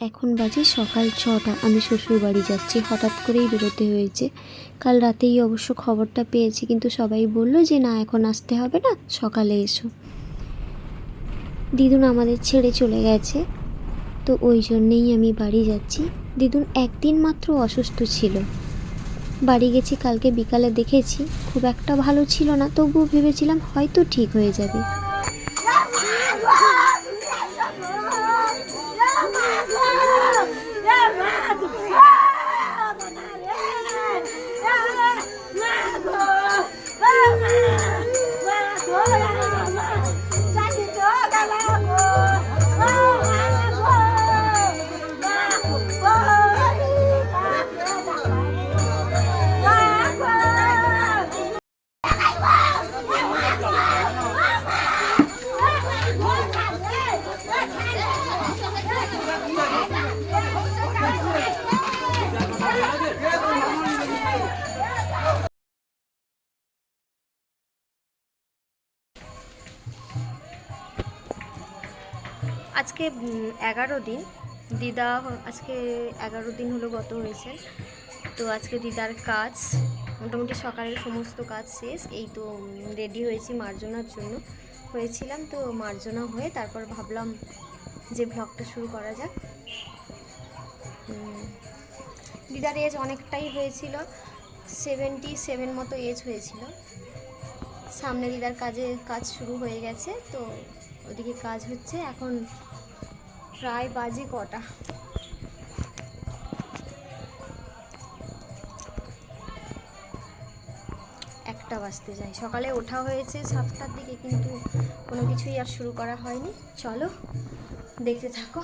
এখন বাজে সকাল 6টা। আমি শ্বশুর বাড়ি যাচ্ছি, হঠাৎ করেই বেরোতে হয়েছে। কাল রাতেই অবশ্য খবরটা পেয়েছি, কিন্তু সবাই বলল যে না এখন আসতে হবে না, সকালে এসো। দিদুন আমাদের ছেড়ে চলে গেছে, তো ওই জন্যেই আমি বাড়ি যাচ্ছি। দিদুন একদিন মাত্র অসুস্থ ছিল, বাড়ি গেছি কালকে বিকালে, দেখেছি খুব একটা ভালো ছিল না, তবুও ভেবেছিলাম হয়তো ঠিক হয়ে যাবে। আজকে 11 দিন দিদা, আজকে 11 দিন হলো গত হয়েছে। তো আজকে দিদার কাজ মোটামুটি সকালের সমস্ত কাজ শেষ। এই তো রেডি হয়েছি মার্জনার জন্য, হয়েছিলাম তো মার্জনা হয়ে তারপর ভাবলাম যে ব্লগটা শুরু করা যাক। দিদার এজ অনেকটাই হয়েছিল, 77 মতো এজ হয়েছিল। সামনে দিদার কাজ শুরু হয়ে গেছে, তো ওদিকে কাজ হচ্ছে। এখন প্রায় বাজে কটা, একটা বাজতে যায়। সকালে ওঠা হয়েছে 7টার দিকে, কিন্তু কোনো কিছুই আর শুরু করা হয়নি। চলো দেখতে থাকো।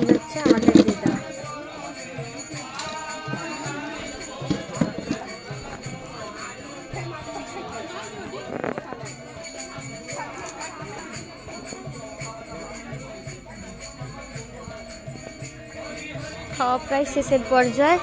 হচ্ছে আমাদের দিদা। খাওয়া প্রায় শেষের পর্যায়ে।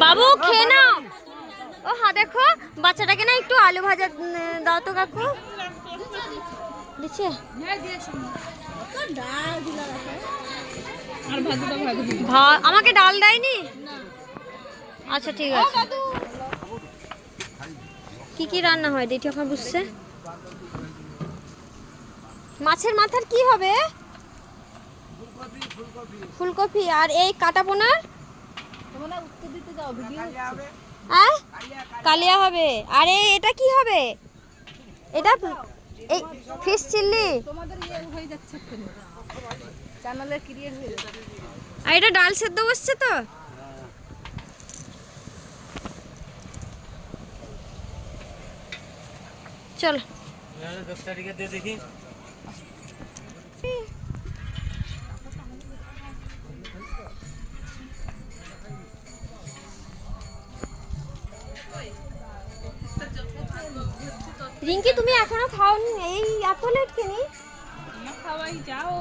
বাবু খেয়ে নাও। ও হ্যাঁ, দেখো বাচ্চাটাকে না একটু আলু ভাজা দাও তো কাকু। দিচ্ছে আমাকে ডাল দেয়নি। আচ্ছা ঠিক আছে। কি কি রান্না হয় দেখি এখন বুঝছে। মাছের মাথার কি হবে? ফুলকপি। আর এই কাটা পোনার কালিয়া হবে। আরে এটা কি হবে? এটা এই ফিশ চিল্লি। আর এটা ডাল সেদ্ধ বসছে তো। চলো দেখি। রিঙ্কি তুমি এখনো খাওনি? এই এত লেট কেনি? খাওয়াই যাও।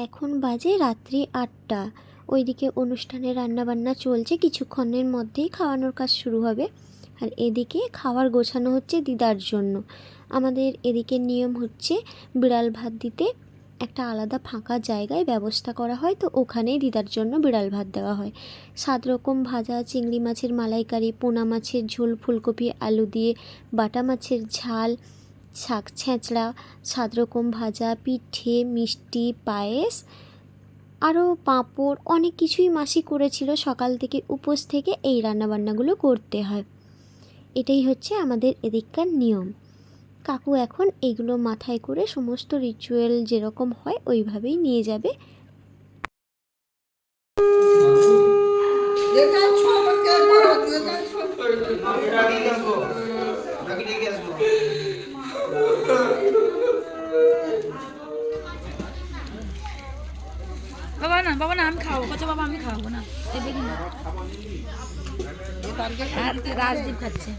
এখন বাজে রাত্রি 8টা। ওইদিকে অনুষ্ঠানে রান্নাবান্না চলছে, কিছুক্ষণের মধ্যেই খাওয়ানোর কাজ শুরু হবে। আর এদিকে খাবার গোছানো হচ্ছে দিদার জন্য। আমাদের এদিকে নিয়ম হচ্ছে বিড়াল ভাত দিতে একটা আলাদা ফাঁকা জায়গায় ব্যবস্থা করা হয়, তো ওখানেই দিদার জন্য বিড়াল ভাত দেওয়া হয়। 7 রকম ভাজা, চিংড়ি মাছের মালাইকারি, পোনা মাছের ঝোল, ফুলকপি আলু দিয়ে বাটা মাছের ঝাল, শাক ছেঁচড়া, 7 রকম ভাজা, পিঠে, মিষ্টি, পায়েস, আরও পাঁপড়, অনেক কিছুই মাসি করেছিল। সকাল থেকে উপোস থেকে এই রান্নাবান্নাগুলো করতে হয়। এটাই হচ্ছে আমাদের এদিককার নিয়ম। কাকু এখন এগুলো মাথায় করে সমস্ত রিচুয়াল যেরকম হয় ওইভাবেই নিয়ে যাবে। বাবা না আমি খাবো, বলছে বাবা আমি খাবো না, এই দেখি না রাজদীপ খাচ্ছে।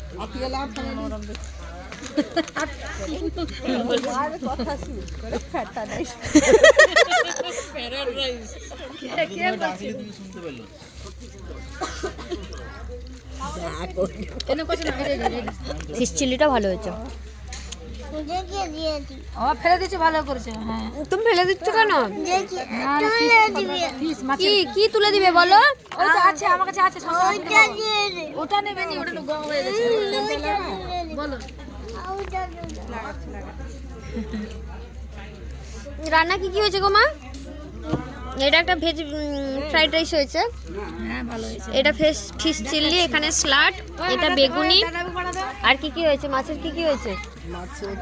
ফিশ চিলিটা ভালো হয়েছে। ও ফেলে দিচ্ছে, ভালো করেছে। হ্যাঁ তুমি ফেলে দিচ্ছ কেন? কি কি তুলে দিবে বলো? ওটা আছে আমার কাছে, আছে ওটা নেবে নি, ওটা তো গম হয়ে গেছে। বলো রান্না কি কি হয়েছে গো মা? এটা একটা ভেজ ফ্রাইড রাইস হয়েছে। হ্যাঁ ভালো হয়েছে। এটা ফিশ চিলি, এখানে স্যালাড, এটা বেগুনি। আর কি কি হয়েছে? মাছের কি কি হয়েছে? মাছের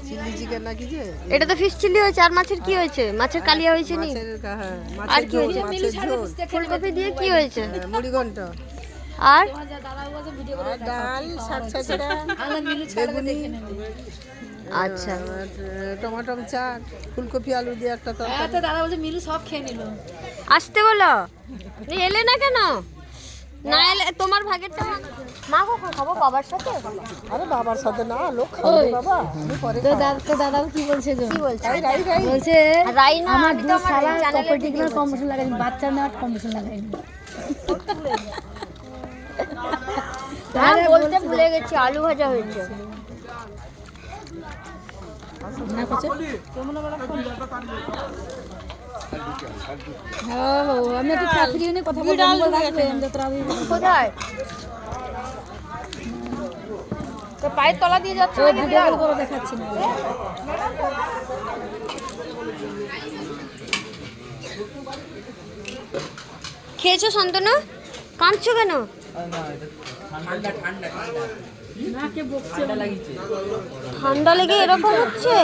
চিলি চিকেন নাকি যে? এটা তো ফিশ চিলি হয়েছে। আর মাছের কি হয়েছে? মাছের কালিয়া হয়েছে নি? আর কি হয়েছে? মাছের ঝোল, ফুলকপি দিয়ে কি হয়েছে? মুড়ি ঘন্ট, আর ডাল, শাক ছেঁচড়া, বেগুনি, আচ্ছা, টমেটো চাট, ফুলকপি আলু দিয়ে একটা তরকারি। দাদা বলছে মিলু সব খেয়ে নিল। আসতে বলো। এলে না কেন? না এলে তোমার ভাগেরটা মা কখন খাবো? বাবার সাথে? আরে বাবার সাথে না, লোক খাবে বাবা, আমি পরে তো দাদা কি বলছে গো? কি বলছে? রাই রাই রাই বলছে রাই না, আমার আমি তো দু আমার সালা চ্যানেলে কম্পিটিশনাল কম্পিটিশন লাগাইনি, বাচ্চা নেওয়ার কম্পিটিশন লাগাইনি। হ্যাঁ বলতে ভুলে গেছি, আলু ভাজা হয়েছে। না করছে আমি একটু চাকরি নিয়ে কথা বলবো, রাখবেন যতটা আমি কোথায়? তো পায়ের তলা দিয়ে যাচ্ছে ওই ভিডিও করে দেখাচ্ছি না। খেয়েছো শান্তনু? কাঁদছো কেন? ঠান্ডা লেগে এরকম হচ্ছে?